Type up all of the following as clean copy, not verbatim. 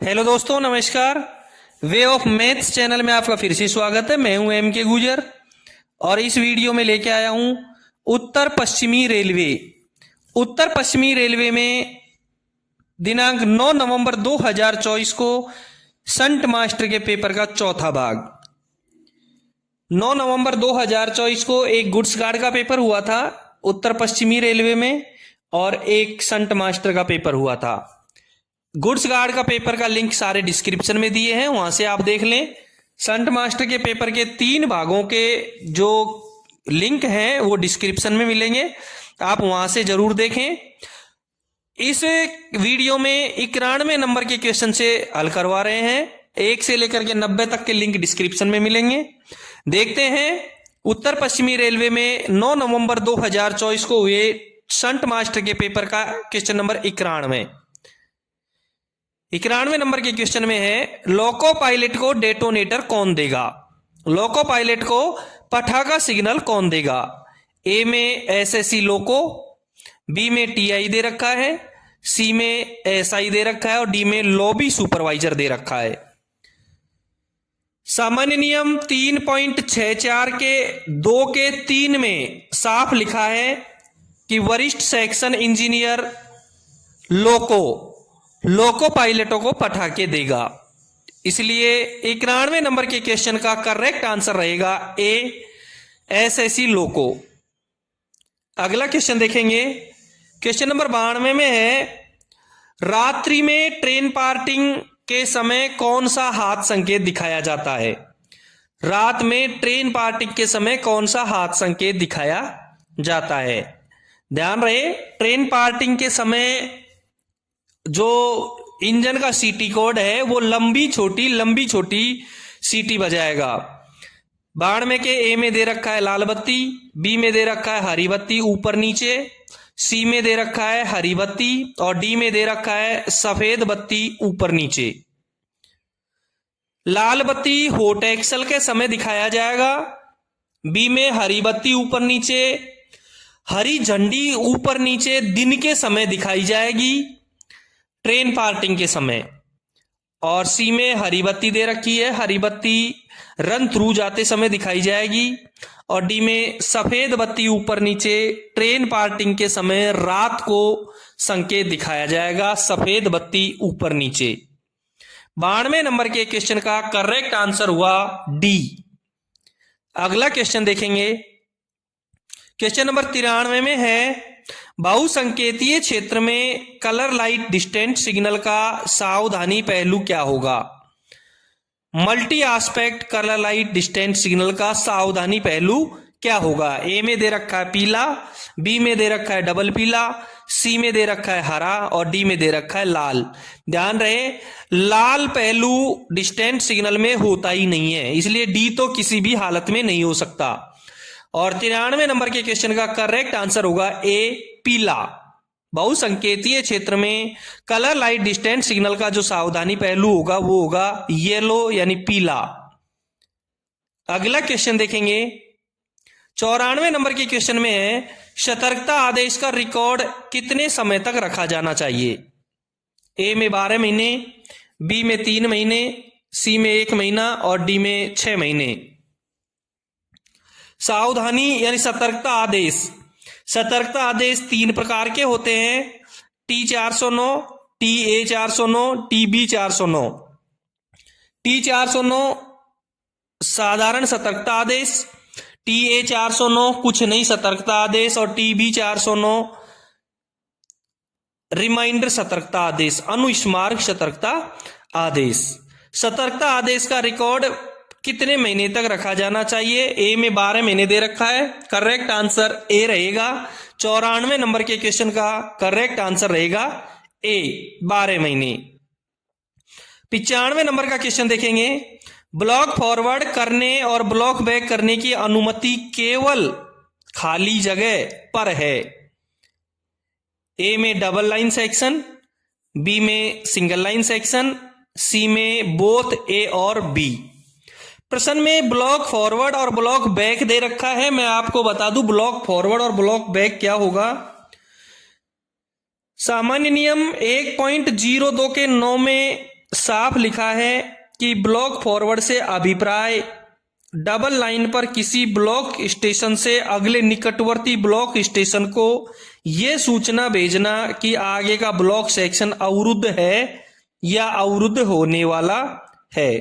Hello दोस्तों, नमस्कार। Way of maths channel में आपका फिर से स्वागत है। मैं हूं एम के गुजर और इस वीडियो में लेके आया हूं उत्तर पश्चिमी रेलवे। उत्तर पश्चिमी रेलवे में दिनांक 9 नवंबर 2024 को संट मास्टर के पेपर का चौथा भाग। 9 नवंबर 2024 को एक गुड्स गार्ड का पेपर हुआ था उत्तर पश्चिमी रेलवे में और एक संट मास्टर का पेपर हुआ था। गुड्स गार्ड का पेपर का लिंक सारे डिस्क्रिप्शन में दिए हैं, वहां से आप देख लें। संट मास्टर के पेपर के 3 भागों के जो लिंक हैं वो डिस्क्रिप्शन में मिलेंगे, आप वहां से जरूर देखें। इस वीडियो में 91 नंबर के क्वेश्चन से हल करवा रहे हैं। 1 से लेकर के 90 तक के लिंक डिस्क्रिप्शन में मिलेंगे। देखते हैं उत्तर पश्चिमी रेलवे में 9 नवंबर 2024 को हुए संट मास्टर के पेपर का क्वेश्चन नंबर 91। 91 नंबर के क्वेश्चन में है, लोको पायलट को डेटोनेटर कौन देगा? लोको पायलट को पटाखा सिग्नल कौन देगा? ए में एसएससी लोको, बी में टीआई दे रखा है, सी में एसआई दे रखा है और डी में लॉबी सुपरवाइजर दे रखा है। सामान्य नियम 3.64 के 2 के 3 में साफ लिखा है कि वरिष्ठ सेक्शन इंजीनियर लोको पायलटों को पटाखे देगा। इसलिए 91 नंबर के क्वेश्चन का करेक्ट आंसर रहेगा ए, एसएससी लोको। अगला क्वेश्चन देखेंगे। क्वेश्चन नंबर 92 में है, रात्रि में ट्रेन पार्टिंग के समय कौन सा हाथ संकेत दिखाया जाता है? रात में ट्रेन पार्टिंग के समय कौन सा हाथ संकेत दिखाया जाता है? ध्यान रहे, ट्रेन पार्टिंग के समय जो इंजन का सीटी कोड है वो लंबी छोटी सीटी बजाएगा। 92 के ए में दे रखा है लाल बत्ती, बी में दे रखा है हरी बत्ती ऊपर नीचे, सी में दे रखा है हरी बत्ती और डी में दे रखा है सफेद बत्ती ऊपर नीचे। लाल बत्ती हॉट एक्सल के समय दिखाया जाएगा, बी में हरी बत्ती ऊपर नीचे, हरी झंडी ऊपर नीचे दिन के समय दिखाई जाएगी ट्रेन पार्टिंग के समय, और सी में हरी बत्ती दे रखी है, हरी बत्ती रन थ्रू जाते समय दिखाई जाएगी, और डी में सफेद बत्ती ऊपर नीचे ट्रेन पार्टिंग के समय रात को संकेत दिखाया जाएगा, सफेद बत्ती ऊपर नीचे। 92 नंबर के क्वेश्चन का करेक्ट आंसर हुआ डी। अगला क्वेश्चन देखेंगे। क्वेश्चन नंबर 93 में है, बहुसंकेतीय क्षेत्र में कलर लाइट डिस्टेंस सिग्नल का सावधानी पहलू क्या होगा? Multi aspect colour light distance signal का सावधानी पहलू क्या होगा? ए में दे रखा है पीला, बी में दे रखा है डबल पीला, सी में दे रखा है हरा और डी में दे रखा है लाल। ध्यान रहे, लाल पहलू डिस्टेंस सिग्नल में होता ही नहीं है, इसलिए डी तो किसी भी हालत में नहीं हो सकता। और 93 नंबर के क्वेश्चन का करेक्ट आंसर होगा ए, पीला। बहुसंकेतीय क्षेत्र में कलर लाइट डिस्टेंस सिग्नल का जो सावधानी पहलू होगा वो होगा येलो यानी पीला। अगला क्वेश्चन देखेंगे। 94 नंबर के क्वेश्चन में है, सतर्कता आदेश का रिकॉर्ड कितने समय तक रखा जाना चाहिए? ए में 12 महीने, बी में 3 महीने, सी में 1 महीना और डी में 6 महीने। सावधानी यानी सतर्कता आदेश 3 प्रकार के होते हैं, T409, TA409, TB409। T409 साधारण सतर्कता आदेश, TA409 कुछ नहीं सतर्कता आदेश और TB409 रिमाइंडर सतर्कता आदेश, अनुस्मारक सतर्कता आदेश। सतर्कता आदेश का रिकॉर्ड कितने महीने तक रखा जाना चाहिए? ए में 12 महीने दे रखा है, करेक्ट आंसर ए रहेगा। 94 नंबर के क्वेश्चन का करेक्ट आंसर रहेगा ए, 12 महीने। 95 नंबर का क्वेश्चन देखेंगे। ब्लॉक फॉरवर्ड करने और ब्लॉक बैक करने की अनुमति केवल खाली जगह पर है। ए में डबल लाइन सेक्शन, बी में सिंगल लाइन सेक्शन, सी में बोथ ए और बी। प्रश्न में ब्लॉक फॉरवर्ड और ब्लॉक बैक दे रखा है। मैं आपको बता दूं ब्लॉक फॉरवर्ड और ब्लॉक बैक क्या होगा। सामान्य नियम 1.02 के 9 में साफ लिखा है कि ब्लॉक फॉरवर्ड से अभिप्राय डबल लाइन पर किसी ब्लॉक स्टेशन से अगले निकटवर्ती ब्लॉक स्टेशन को यह सूचना भेजना कि आगे का ब्लॉक सेक्शन अवरुद्ध है या अवरुद्ध होने वाला है।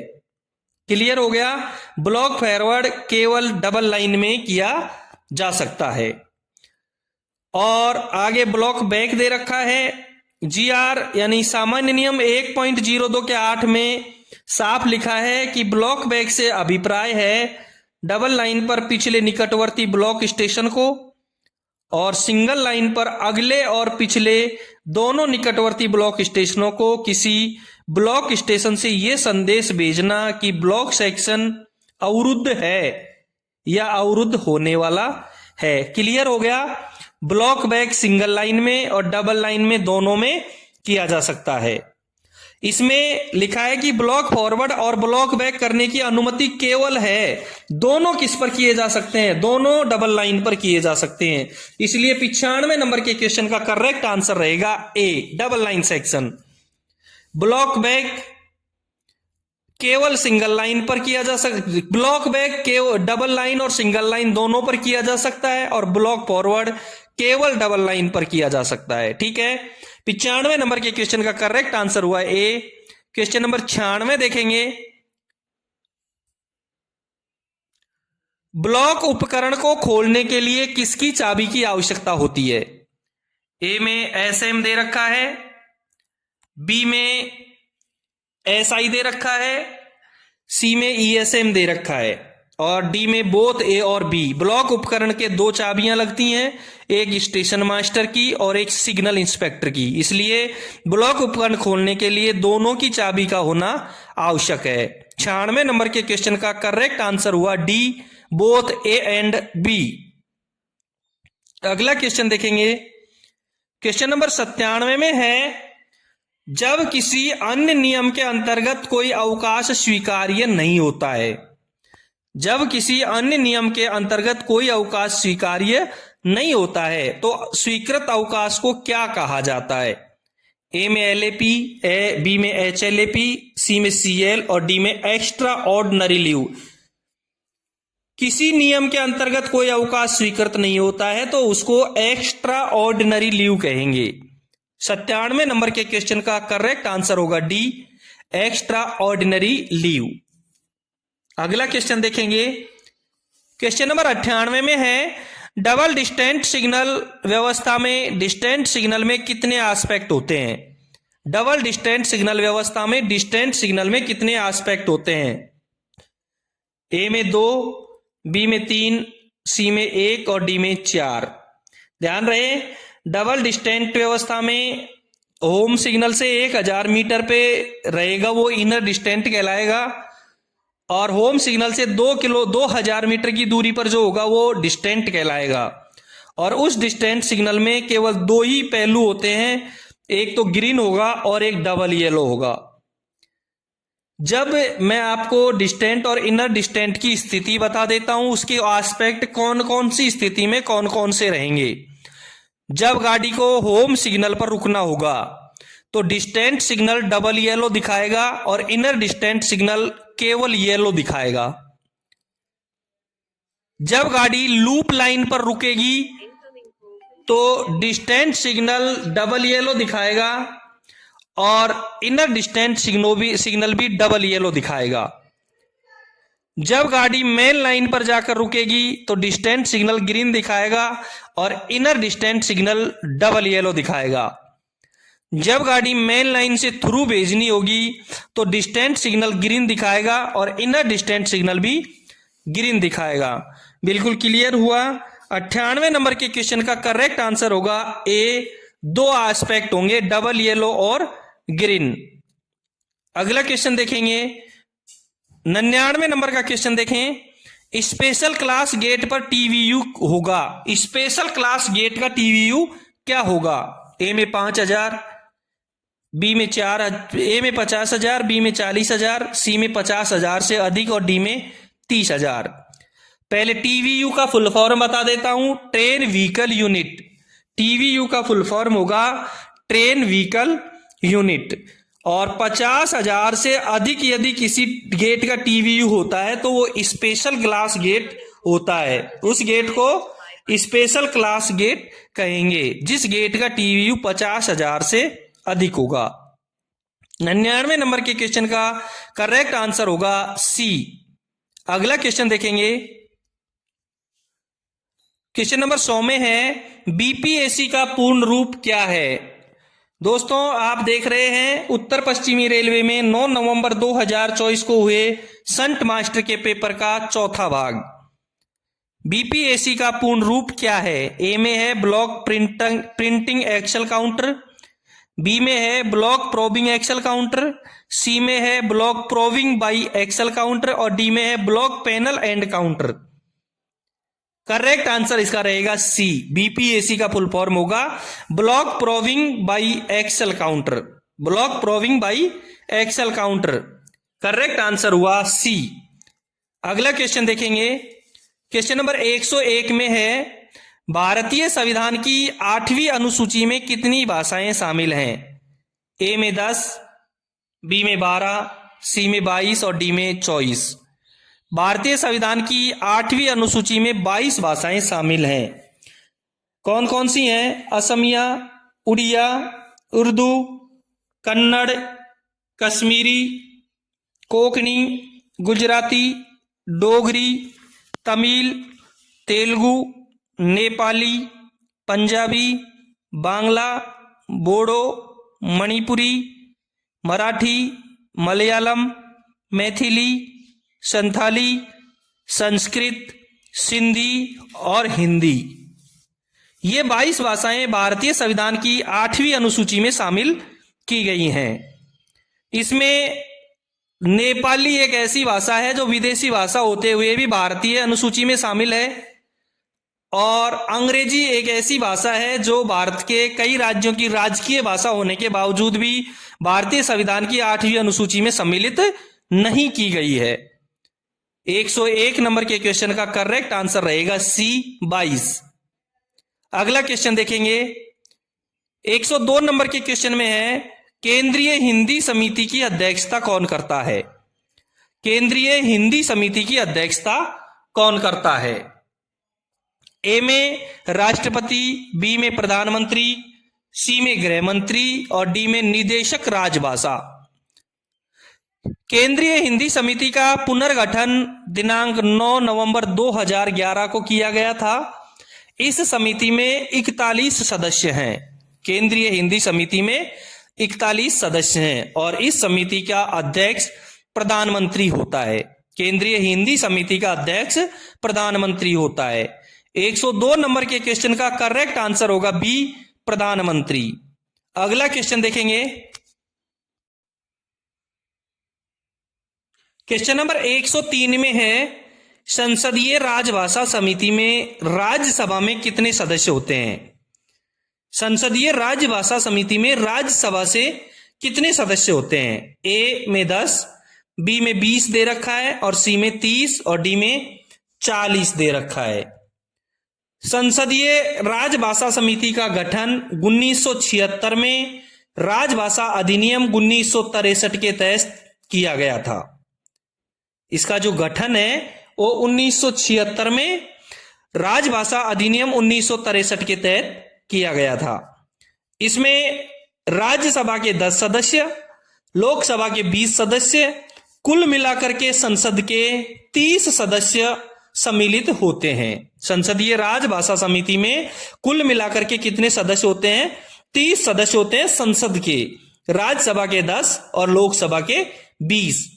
क्लियर हो गया। ब्लॉक फॉरवर्ड केवल डबल लाइन में किया जा सकता है। और आगे ब्लॉक बैक दे रखा है। GR यानी सामान्य नियम 1.02 के 8 में साफ लिखा है कि ब्लॉक बैक से अभिप्राय है डबल लाइन पर पिछले निकटवर्ती ब्लॉक स्टेशन को और सिंगल लाइन पर अगले और पिछले दोनों निकटवर्ती ब्लॉक स्टेशनों को किसी ब्लॉक स्टेशन से यह संदेश भेजना कि ब्लॉक सेक्शन अवरुद्ध है या अवरुद्ध होने वाला है। क्लियर हो गया। ब्लॉक बैक सिंगल लाइन में और डबल लाइन में दोनों में किया जा सकता है। इसमें लिखा है कि ब्लॉक फॉरवर्ड और ब्लॉक बैक करने की अनुमति केवल है, दोनों किस पर किए जा सकते हैं, दोनों डबल लाइन पर किए जा सकते हैं। इसलिए 95 नंबर के क्वेश्चन का करेक्ट आंसर रहेगा A, double line section. Block back केवल सिंगल लाइन पर किया जा सकता, ब्लॉक बैक केवल डबल लाइन और सिंगल लाइन दोनों पर किया जा सकता है और ब्लॉक फॉरवर्ड केवल डबल लाइन पर किया जा सकता है। ठीक है। 95 नंबर के क्वेश्चन का करेक्ट आंसर हुआ ए। क्वेश्चन नंबर 96 देखेंगे। ब्लॉक उपकरण को खोलने के लिए किसकी चाबी की आवश्यकता होती है? ए में SM दे रखा है, बी में SI दे रखा है, सी में ESM दे रखा है और डी में बोथ ए और बी। ब्लॉक उपकरण के दो चाबियां लगती हैं, एक स्टेशन मास्टर की और एक सिग्नल इंस्पेक्टर की। इसलिए ब्लॉक उपकरण खोलने के लिए दोनों की चाबी का होना आवश्यक है। 96 नंबर के क्वेश्चन का करेक्ट आंसर हुआ D, both A and B. अगला क्वेश्चन देखेंगे। क्वेश्चन नंबर 97 में है, जब किसी अन्य नियम के अंतर्गत कोई अवकाश स्वीकार्य नहीं होता है, जब किसी अन्य नियम के अंतर्गत कोई अवकाश स्वीकार्य नहीं होता है तो स्वीकृत अवकाश को क्या कहा जाता है? ए में LAP, बी में HLAP, सी में CL और डी में एक्स्ट्रा ऑर्डिनरी लीव। किसी नियम के अंतर्गत कोई अवकाश स्वीकृत नहीं होता है तो उसको एक्स्ट्रा ऑर्डिनरी लीव कहेंगे। 97 नंबर के क्वेश्चन का करेक्ट आंसर होगा डी, एक्स्ट्रा ऑर्डिनरी लीव। अगला क्वेश्चन देखेंगे। क्वेश्चन नंबर 98 में है, डबल डिस्टेंट सिग्नल व्यवस्था में डिस्टेंट सिग्नल में कितने एस्पेक्ट होते हैं? डबल डिस्टेंट सिग्नल व्यवस्था में डिस्टेंट सिग्नल में कितने एस्पेक्ट होते हैं? ए में 2, बी में 3, सी में 1 और डी में 4। ध्यान रहे, डबल डिस्टेंट व्यवस्था में होम सिग्नल से 1000 मीटर पे रहेगा वो इनर डिस्टेंट कहलाएगा और होम सिग्नल से 2000 मीटर की दूरी पर जो होगा वो डिस्टेंट कहलाएगा। और उस डिस्टेंट सिग्नल में केवल 2 ही पहलू होते हैं, एक तो ग्रीन होगा और एक डबल येलो होगा। जब मैं आपको डिस्टेंट और इनर डिस्टेंट की स्थिति बता देता हूं, उसके एस्पेक्ट कौन कौन सी स्थिति में कौन कौन से रहेंगे। जब गाड़ी को होम सिग्नल पर रुकना होगा तो डिस्टेंट सिग्नल डबल येलो दिखाएगा और इनर डिस्टेंट सिग्नल केवल येलो दिखाएगा। जब गाड़ी लूप लाइन पर रुकेगी तो डिस्टेंट सिग्नल डबल येलो दिखाएगा और इनर डिस्टेंट सिग्नल भी डबल येलो दिखाएगा। जब गाड़ी मेन लाइन पर जाकर रुकेगी तो डिस्टेंट सिग्नल ग्रीन दिखाएगा और inner distant signal double yellow दिखाएगा। जब गाड़ी मेन लाइन से थ्रू भेजनी होगी तो डिस्टेंट सिग्नल ग्रीन दिखाएगा और इनर डिस्टेंट सिग्नल भी ग्रीन दिखाएगा। बिल्कुल क्लियर हुआ। 98 नंबर के क्वेश्चन का करेक्ट आंसर होगा ए, 2 एस्पेक्ट होंगे, डबल येलो और ग्रीन। अगला क्वेश्चन देखेंगे। 99 नंबर का क्वेश्चन देखें। स्पेशल क्लास गेट पर TVU होगा, स्पेशल क्लास गेट का TVU क्या होगा? ए में 5000, बी में 4, ए में 50,000, बी में 40,000, सी में 50,000 से अधिक और डी में 30,000। पहले TVU का फुल फॉर्म बता देता हूं, ट्रेन व्हीकल यूनिट। TVU का फुल फॉर्म होगा ट्रेन व्हीकल यूनिट और 50,000 से अधिक यदि किसी गेट का टीवीयू होता है तो वो स्पेशल ग्लास गेट होता है। उस गेट को स्पेशल क्लास गेट कहेंगे जिस गेट का टीवीयू 50,000 से अधिक होगा। 99 नंबर के क्वेश्चन का करेक्ट आंसर होगा सी। अगला क्वेश्चन देखेंगे, क्वेश्चन नंबर 100 में है बीपीएससी का पूर्ण रूप क्या है। दोस्तों आप देख रहे हैं उत्तर पश्चिमी रेलवे में 9 नवंबर 2024 को हुए संट मास्टर के पेपर का चौथा भाग। बीपीएससी का पूर्ण रूप क्या है। ए में है block printing excel counter, B में है block probing excel counter, C में है block probing by excel counter और डी में है block panel and counter. Correct answer इसका रहेगा सी। बीपीएससी का फुल फॉर्म होगा block probing by excel counter, block probing by excel counter. Correct answer हुआ सी। अगला क्वेश्चन देखेंगे, क्वेश्चन नंबर 101 में है भारतीय संविधान की 8वीं अनुसूची में कितनी भाषाएं शामिल हैं। ए में 10, बी में 12, सी में 22 और डी में 24। भारतीय संविधान की 8वीं अनुसूची में 22 भाषाएं शामिल हैं। कौन कौन सी हैं। असमिया, उड़िया, उर्दू, कन्नड़, कश्मीरी, कोंकणी, गुजराती, डोगरी, तमिल, तेलुगु, नेपाली, पंजाबी, बांग्ला, बोडो, मणिपुरी, मराठी, मलयालम, मैथिली, संथाली, संस्कृत, सिंधी और हिंदी। ये 22 भाषाएं भारतीय संविधान की 8वीं अनुसूची में शामिल की गई हैं। इसमें नेपाली एक ऐसी भाषा है जो विदेशी भाषा होते हुए भी भारतीय अनुसूची में शामिल है और अंग्रेजी एक ऐसी भाषा है जो भारत के कई राज्यों की राजकीय भाषा होने के बावजूद भी भारतीय संविधान की 8वीं अनुसूची में सम्मिलित नहीं की गई है। 101 नंबर के क्वेश्चन का करेक्ट आंसर रहेगा सी 22। अगला क्वेश्चन देखेंगे, 102 नंबर के क्वेश्चन में है केंद्रीय हिंदी समिति की अध्यक्षता कौन करता है। केंद्रीय हिंदी समिति की अध्यक्षता कौन करता है। ए में राष्ट्रपति, बी में प्रधानमंत्री, सी में गृह मंत्री और डी में निदेशक राजभाषा। केंद्रीय हिंदी समिति का पुनर्गठन दिनांक 9 नवंबर 2011 को किया गया था। इस समिति में 41 सदस्य हैं। केंद्रीय हिंदी समिति में 41 सदस्य हैं और इस समिति का अध्यक्ष प्रधानमंत्री होता है। केंद्रीय हिंदी समिति का अध्यक्ष प्रधानमंत्री होता है। 102 नंबर के क्वेश्चन का करेक्ट आंसर होगा बी, प्रधानमंत्री। अगला क्वेश्चन देखेंगे, क्वेश्चन नंबर 103 में है संसदीय राजभाषा समिति में राज्यसभा में कितने सदस्य होते हैं। संसदीय राजभाषा समिति में राज्यसभा से कितने सदस्य होते हैं। ए में 10, बी में 20 दे रखा है और सी में 30 और डी में 40 दे रखा है। संसदीय राजभाषा समिति का गठन 1976 में राजभाषा अधिनियम 1963 के तहत किया गया था। इसका जो गठन है वो 1976 में राजभाषा अधिनियम 1963 के तहत किया गया था। इसमें राज्यसभा के 10 सदस्य, लोकसभा के 20 सदस्य, कुल मिलाकर के संसद के 30 सदस्य सम्मिलित होते हैं। संसदीय राजभाषा समिति में कुल मिलाकर के कितने सदस्य होते हैं। 30 सदस्य होते हैं संसद के, राज्यसभा के 10 और लोकसभा के 20।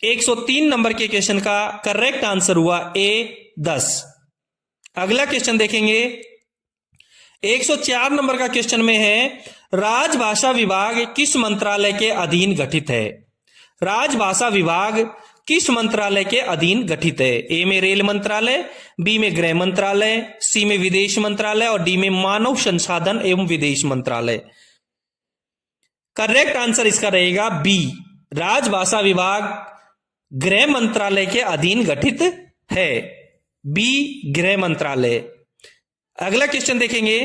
103 नंबर के क्वेश्चन का करेक्ट आंसर हुआ ए 10। अगला क्वेश्चन देखेंगे, 104 नंबर का क्वेश्चन में है राजभाषा विभाग किस मंत्रालय के अधीन गठित है। राजभाषा विभाग किस मंत्रालय के अधीन गठित है। ए में रेल मंत्रालय, बी में गृह मंत्रालय, सी में विदेश मंत्रालय और डी में मानव संसाधन एवं विदेश मंत्रालय। करेक्ट आंसर इसका रहेगा बी, राजभाषा विभाग गृह मंत्रालय के अधीन गठित है। बी, गृह मंत्रालय। अगला क्वेश्चन देखेंगे,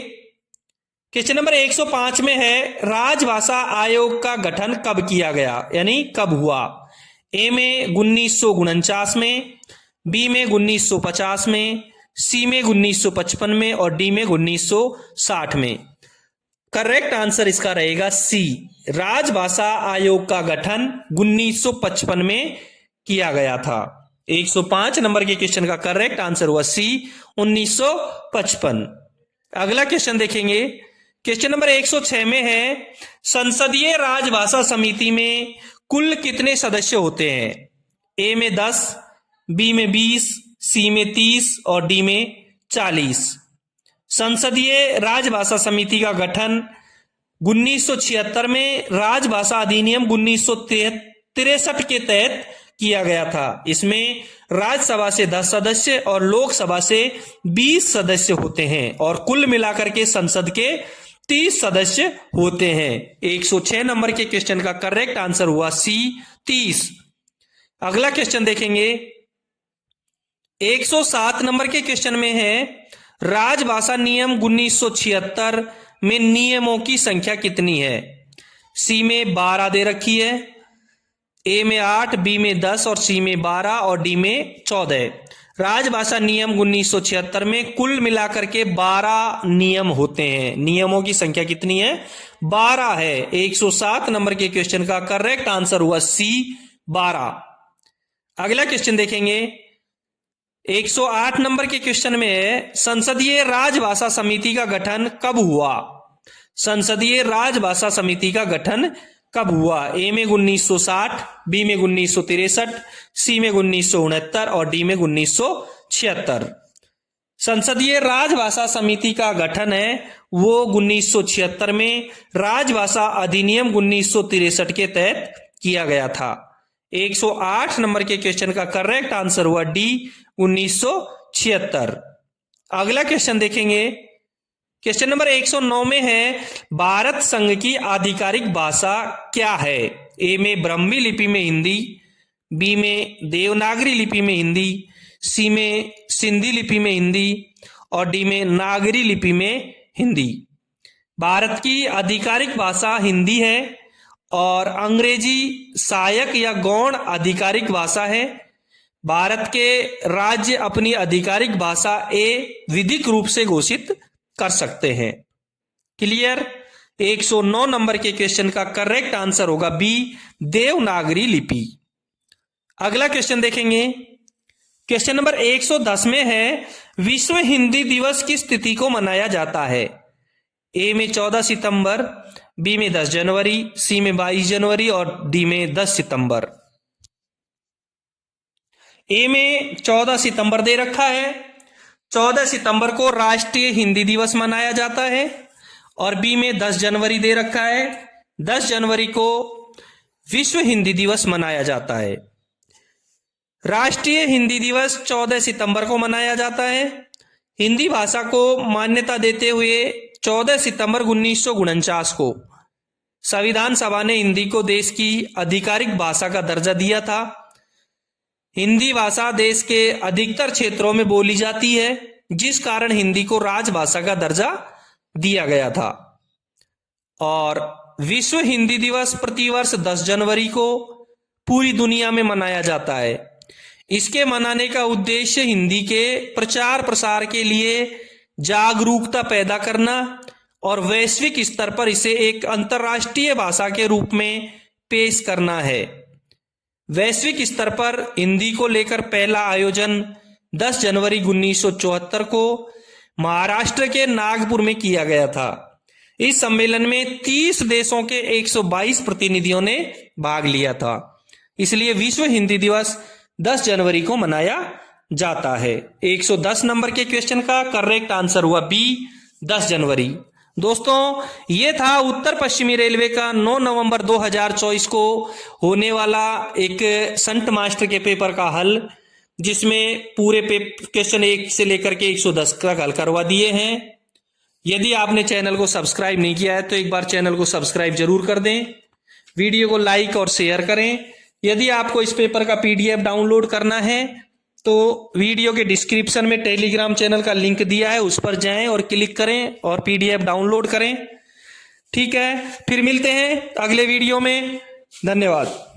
क्वेश्चन नंबर 105 में है राजभाषा आयोग का गठन कब किया गया, यानी कब हुआ। ए में 1949 में, बी में 1950 में, सी में 1955 में और डी में 1960 में। करेक्ट आंसर इसका रहेगा सी। राजभाषा आयोग का गठन 1955 में किया गया था। 105 नंबर के क्वेश्चन का करेक्ट आंसर हुआ सी, 1955। अगला क्वेश्चन देखेंगे। क्वेश्चन नंबर 106 में है संसदीय राजभाषा समिति में कुल कितने सदस्य होते हैं। ए में 10, बी में 20, सी में 30 और डी में 40। संसदीय राजभाषा समिति का गठन 1976 में राजभाषा अधिनियम 1963 के तहत किया गया था। इसमें राज्यसभा से 10 सदस्य और लोकसभा से 20 सदस्य होते हैं और कुल मिलाकर के संसद के 30 सदस्य होते हैं। 106 नंबर के क्वेश्चन का करेक्ट आंसर हुआ सी, 30। अगला क्वेश्चन देखेंगे। 107 नंबर के क्वेश्चन में है राजभाषा नियम 1976 में नियमों की संख्या कितनी है। सी में 12 दे रखी है, ए में 8, बी में 10 और सी में 12 और डी में 14। राजभाषा नियम 1976 में कुल मिलाकर के 12 नियम होते हैं। नियमों की संख्या कितनी है, 12 है। 107 नंबर के क्वेश्चन का करेक्ट आंसर हुआ सी, 12। अगला क्वेश्चन देखेंगे। 108 नंबर के क्वेश्चन में है संसदीय राजभाषा समिति का गठन कब हुआ। संसदीय राजभाषा समिति का गठन कब हुआ। ए में 1960, बी में 1963, सी में 1969 और डी में 1976। संसदीय राजभाषा समिति का गठन है वो 1976 में राजभाषा अधिनियम 1963 के तहत किया गया था। 108 नंबर के क्वेश्चन का करेक्ट आंसर हुआ डी, 1976। अगला क्वेश्चन देखेंगे। क्वेश्चन नंबर 109 में है भारत संघ की आधिकारिक भाषा क्या है। ए में ब्राह्मी लिपि में हिंदी, बी में देवनागरी लिपि में हिंदी, सी में सिंधी लिपि में हिंदी और डी में नागरी लिपि में हिंदी। भारत की आधिकारिक भाषा हिंदी है और अंग्रेजी सहायक या गौण आधिकारिक भाषा है। भारत के राज्य अपनी आधिकारिक भाषा विधिक रूप से घोषित कर सकते हैं। क्लियर। 109 नंबर के क्वेश्चन का करेक्ट आंसर होगा बी, देवनागरी लिपि। अगला क्वेश्चन देखेंगे। क्वेश्चन नंबर 110 में है विश्व हिंदी दिवस किस तिथि को मनाया जाता है। ए में 14 सितंबर, बी में 10 जनवरी, सी में 22 जनवरी और डी में 10 सितंबर। ए में 14 सितंबर दे रखा है। 14 सितंबर को राष्ट्रीय हिंदी दिवस मनाया जाता है और बी में 10 जनवरी दे रखा है। 10 जनवरी को विश्व हिंदी दिवस मनाया जाता है। राष्ट्रीय हिंदी दिवस 14 सितंबर को मनाया जाता है। हिंदी भाषा को मान्यता देते हुए 14 सितंबर 1949 को संविधान सभा ने हिंदी को देश की आधिकारिक भाषा का दर्जा दिया था। हिंदी भाषा देश के अधिकतर क्षेत्रों में बोली जाती है, जिस कारण हिंदी को राजभाषा का दर्जा दिया गया था। और विश्व हिंदी दिवस प्रतिवर्ष 10 जनवरी को पूरी दुनिया में मनाया जाता है। इसके मनाने का उद्देश्य हिंदी के प्रचार प्रसार के लिए जागरूकता पैदा करना और वैश्विक स्तर पर इसे एक अंतर्राष्ट्रीय भाषा के रूप में पेश करना है। वैश्विक स्तर पर हिंदी को लेकर पहला आयोजन 10 जनवरी 1974 को महाराष्ट्र के नागपुर में किया गया था। इस सम्मेलन में 30 देशों के 122 प्रतिनिधियों ने भाग लिया था। इसलिए विश्व हिंदी दिवस 10 जनवरी को मनाया जाता है। 110 नंबर के क्वेश्चन का करेक्ट आंसर हुआ बी, 10 जनवरी। दोस्तों, ये था उत्तर पश्चिमी रेलवे का 9 नवंबर 2024 को होने वाला एक संट मास्टर के पेपर का हल, जिसमें पूरे क्वेश्चन 1 से लेकर के 110 तक हल करवा दिए हैं। यदि आपने चैनल को सब्सक्राइब नहीं किया है तो एक बार चैनल को सब्सक्राइब जरूर कर दें। वीडियो को लाइक और शेयर करें। यदि आपको इस पेपर का PDF डाउनलोड करना है तो वीडियो के डिस्क्रिप्शन में टेलीग्राम चैनल का लिंक दिया है, उस पर जाएं और क्लिक करें और पीडीएफ डाउनलोड करें। ठीक है, फिर मिलते हैं अगले वीडियो में। धन्यवाद।